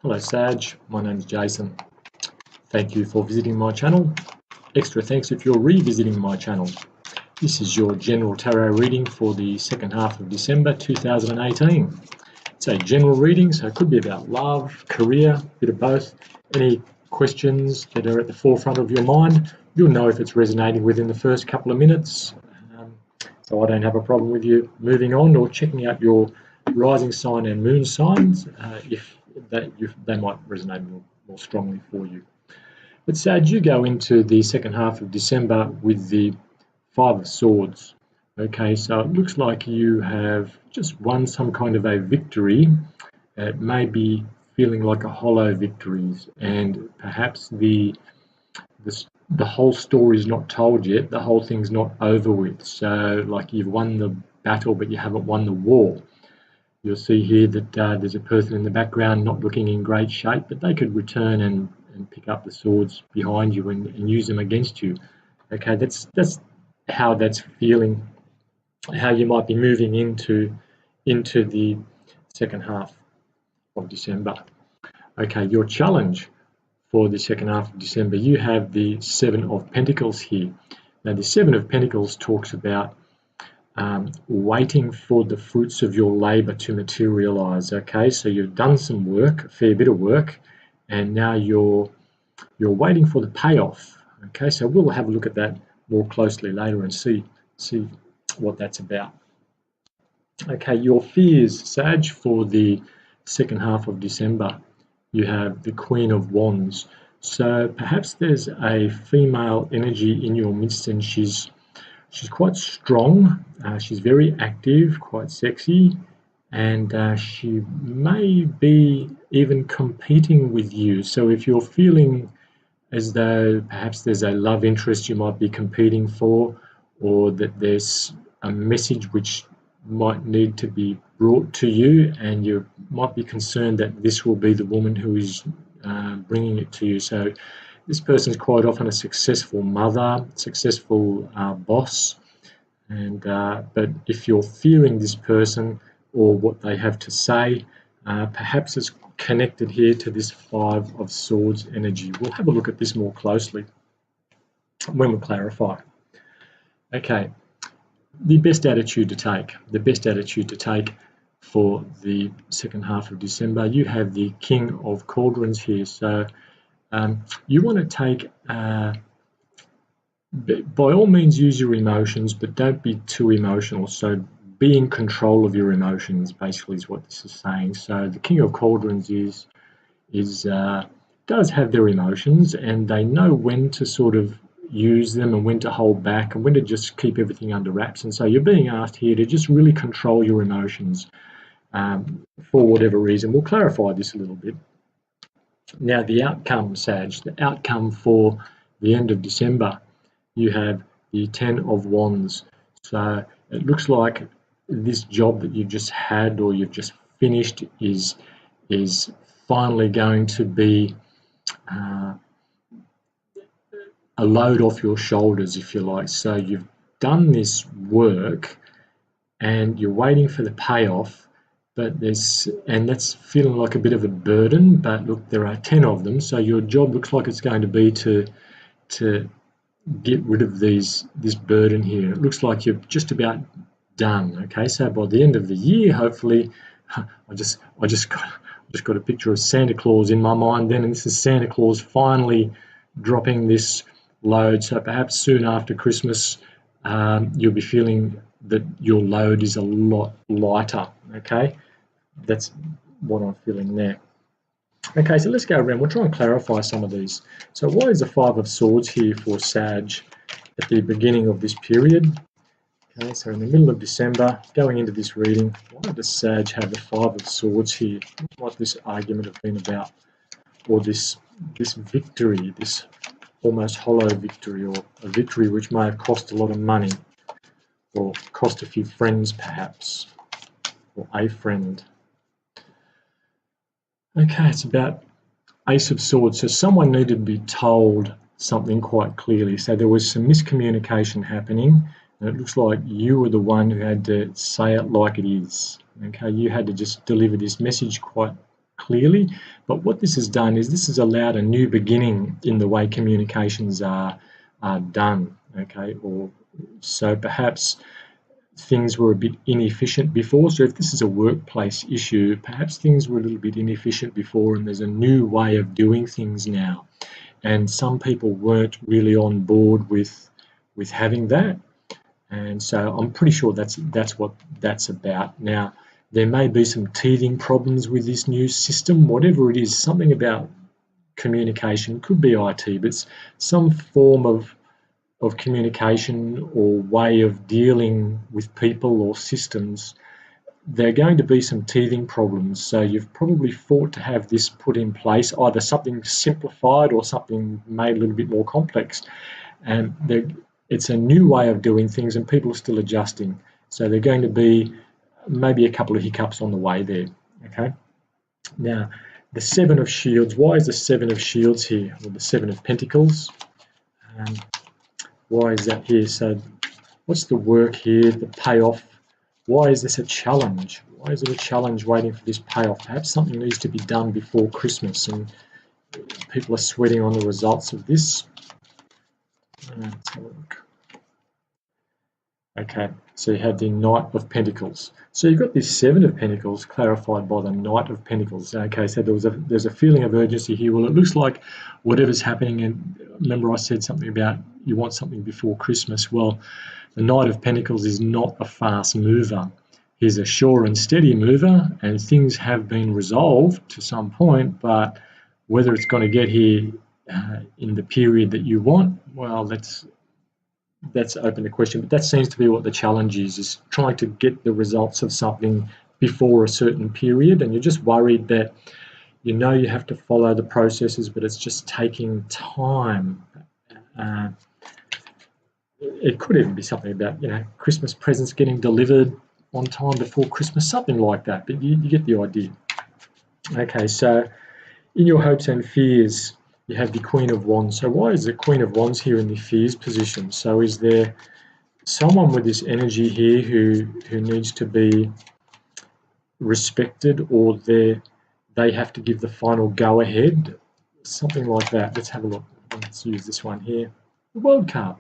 Hello Sag, my name is Jason. Thank you for visiting my channel. Extra thanks if you're revisiting my channel. This is your general tarot reading for the second half of December 2018. It's a general reading, so it could be about love, career, a bit of both. Any questions that are at the forefront of your mind, you'll know if it's resonating within the first couple of minutes. So I don't have a problem with you moving on or checking out your rising sign and moon signs if they might resonate more strongly for you. But Sag, you go into the second half of December with the Five of Swords. Okay, so it looks like you have just won some kind of a victory. It may be feeling like a hollow victory, and perhaps the whole story is not told yet. The whole thing's not over with. So like you've won the battle, but you haven't won the war. You'll see here that there's a person in the background not looking in great shape, but they could return and pick up the swords behind you and use them against you. Okay, that's how that's feeling, how you might be moving into the second half of December. Okay, your challenge for the second half of December, you have the Seven of Pentacles here. Now, the Seven of Pentacles talks about waiting for the fruits of your labor to materialize. Okay, so you've done some work, a fair bit of work, and now you're waiting for the payoff. Okay, so we'll have a look at that more closely later and see what that's about. Okay, your fears, Sag, for the second half of December, you have the Queen of Wands. So perhaps there's a female energy in your midst, and she's quite strong, she's very active, quite sexy, and she may be even competing with you. So if you're feeling as though perhaps there's a love interest you might be competing for, or that there's a message which might need to be brought to you, and you might be concerned that this will be the woman who is bringing it to you. So this person is quite often a successful mother, successful boss, and but if you're fearing this person or what they have to say, perhaps it's connected here to this Five of Swords energy. We'll have a look at this more closely when we clarify. Okay, the best attitude to take for the second half of December, you have the King of Cauldrons here. So you want to take, by all means, use your emotions, but don't be too emotional. So be in control of your emotions, basically, is what this is saying. So the King of Cauldrons does have their emotions, and they know when to sort of use them and when to hold back and when to just keep everything under wraps. And so you're being asked here to just really control your emotions for whatever reason. We'll clarify this a little bit. Now, the outcome, Sag, the outcome for the end of December, you have the Ten of Wands. So it looks like this job that you've just had or you've just finished is finally going to be a load off your shoulders, if you like. So you've done this work and you're waiting for the payoff, but that's feeling like a bit of a burden. But look, there are 10 of them, so your job looks like it's going to be to get rid of this burden here. It looks like you're just about done. Okay, so by the end of the year, hopefully, I just got a picture of Santa Claus in my mind then, and this is Santa Claus finally dropping this load. So perhaps soon after Christmas, you'll be feeling that your load is a lot lighter. Okay, that's what I'm feeling there. Okay, so let's go around. We'll try and clarify some of these. So why is the Five of Swords here for Sag at the beginning of this period? Okay, so in the middle of December, going into this reading, why does Sag have the Five of Swords here? What might this argument have been about? Or this victory, this almost hollow victory, or a victory which may have cost a lot of money, or cost a few friends perhaps, or a friend. Okay, it's about Ace of Swords. So someone needed to be told something quite clearly. So there was some miscommunication happening, and it looks like you were the one who had to say it like it is. Okay, you had to just deliver this message quite clearly. But what this has done is this has allowed a new beginning in the way communications are done, okay? Or so perhaps things were a bit inefficient before. So if this is a workplace issue, perhaps things were a little bit inefficient before and there's a new way of doing things now. And some people weren't really on board with having that. And so I'm pretty sure that's what that's about. Now, there may be some teething problems with this new system, whatever it is, something about communication, could be IT, but it's some form of communication or way of dealing with people or systems. There are going to be some teething problems. So you've probably fought to have this put in place, either something simplified or something made a little bit more complex. And it's a new way of doing things and people are still adjusting. So there are going to be maybe a couple of hiccups on the way there, okay? Now, the Seven of Shields, why is the Seven of Shields here? Or the Seven of Pentacles? Why is that here? So what's the work here, the payoff? Why is this a challenge? Why is it a challenge waiting for this payoff? Perhaps something needs to be done before Christmas and people are sweating on the results of this. Let's have a look. Okay, so you have the Knight of Pentacles. So you've got this Seven of Pentacles clarified by the Knight of Pentacles. Okay, so there's a feeling of urgency here. Well, it looks like whatever's happening, and remember I said something about you want something before Christmas. Well, the Knight of Pentacles is not a fast mover. He's a sure and steady mover, and things have been resolved to some point, but whether it's going to get here in the period that you want, well, that's open to question, but that seems to be what the challenge is trying to get the results of something before a certain period, and you're just worried that you have to follow the processes, but it's just taking time. It could even be something about, Christmas presents getting delivered on time before Christmas, something like that, but you get the idea. Okay, so in your hopes and fears, you have the Queen of Wands. So why is the Queen of Wands here in the fears position? So is there someone with this energy here who needs to be respected, or they have to give the final go-ahead? Something like that. Let's have a look. Let's use this one here. The World card.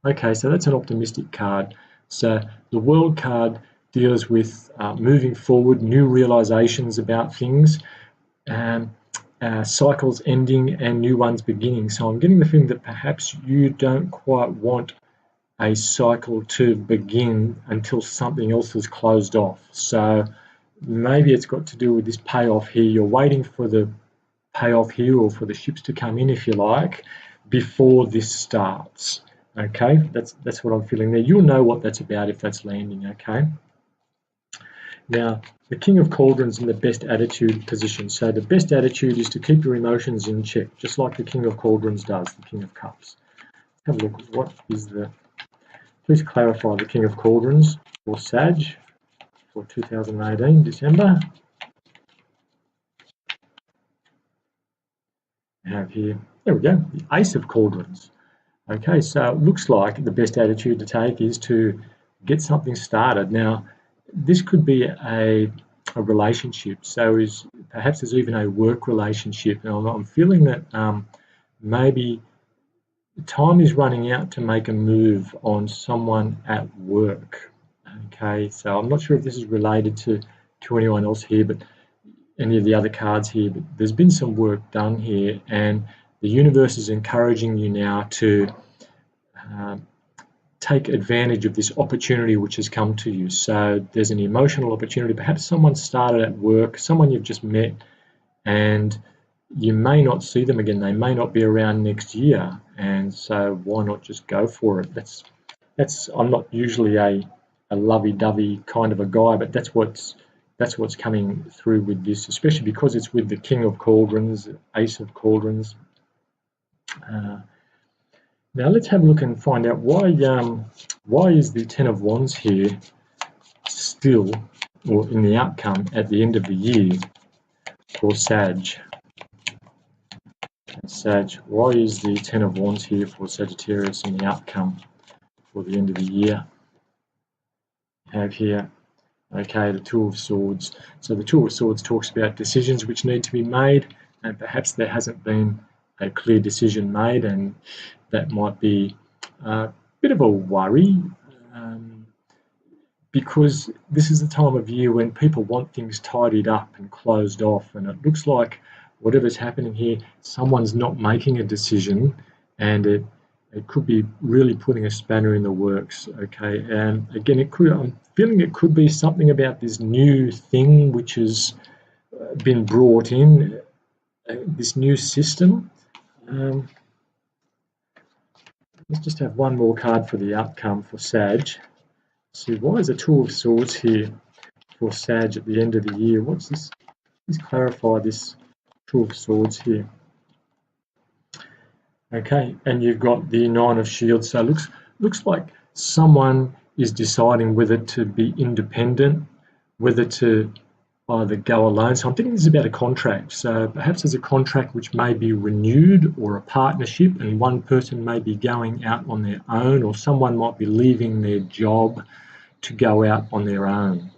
Okay, so that's an optimistic card. So the World card deals with moving forward, new realizations about things, cycles ending and new ones beginning. So I'm getting the feeling that perhaps you don't quite want a cycle to begin until something else is closed off. So maybe it's got to do with this payoff here. You're waiting for the payoff here, or for the ships to come in, if you like, before this starts. Okay, that's what I'm feeling there. You'll know what that's about if that's landing, okay? Now, the King of Cauldrons in the best attitude position. So the best attitude is to keep your emotions in check, just like the King of Cauldrons does, the King of Cups. Have a look. What is please clarify the King of Cauldrons for Sag for 2018, December. I have here, there we go, the Ace of Cauldrons. Okay, so it looks like the best attitude to take is to get something started. Now, this could be a relationship. So perhaps there's even a work relationship. Now, I'm feeling that maybe time is running out to make a move on someone at work. Okay, so I'm not sure if this is related to anyone else here, but any of the other cards here, but there's been some work done here, and the universe is encouraging you now to take advantage of this opportunity which has come to you. So there's an emotional opportunity. Perhaps someone started at work, someone you've just met, and you may not see them again. They may not be around next year, and so why not just go for it? That's I'm not usually a lovey-dovey kind of a guy, but that's what's coming through with this, especially because it's with the King of Cauldrons, Ace of Cauldrons. Now let's have a look and find out why is the Ten of Wands here still, or in the outcome at the end of the year for Sag. Sag, why is the Ten of Wands here for Sagittarius in the outcome for the end of the year? We have here Okay, the Two of Swords. So the Two of Swords talks about decisions which need to be made, and perhaps there hasn't been a clear decision made, and that might be a bit of a worry, because this is the time of year when people want things tidied up and closed off, and it looks like whatever's happening here, someone's not making a decision, and it could be really putting a spanner in the works. Okay, and again, I'm feeling it could be something about this new thing which has been brought in, this new system. Let's just have one more card for the outcome for Sag. See, why is a Two of Swords here for Sag at the end of the year? What's this? Let's clarify this Two of Swords here. Okay, and you've got the Nine of Shields. So it looks like someone is deciding whether to be independent, whether to either go alone. So I'm thinking this is about a contract. So perhaps there's a contract which may be renewed, or a partnership, and one person may be going out on their own, or someone might be leaving their job to go out on their own,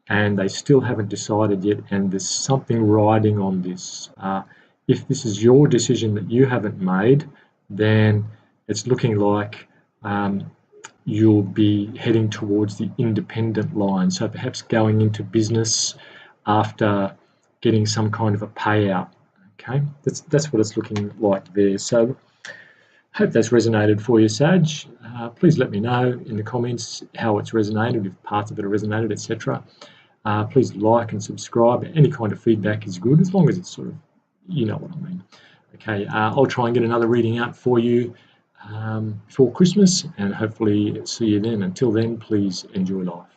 and they still haven't decided yet, and there's something riding on this. If this is your decision that you haven't made, then it's looking like you'll be heading towards the independent line. So perhaps going into business after getting some kind of a payout. Okay, that's what it's looking like there. So hope that's resonated for you, Sag. Please let me know in the comments how it's resonated, if parts of it are resonated, etc. Please like and subscribe. Any kind of feedback is good, as long as it's sort of, you know what I mean. Okay, I'll try and get another reading out for you before Christmas, and hopefully see you then. Until then, please enjoy life.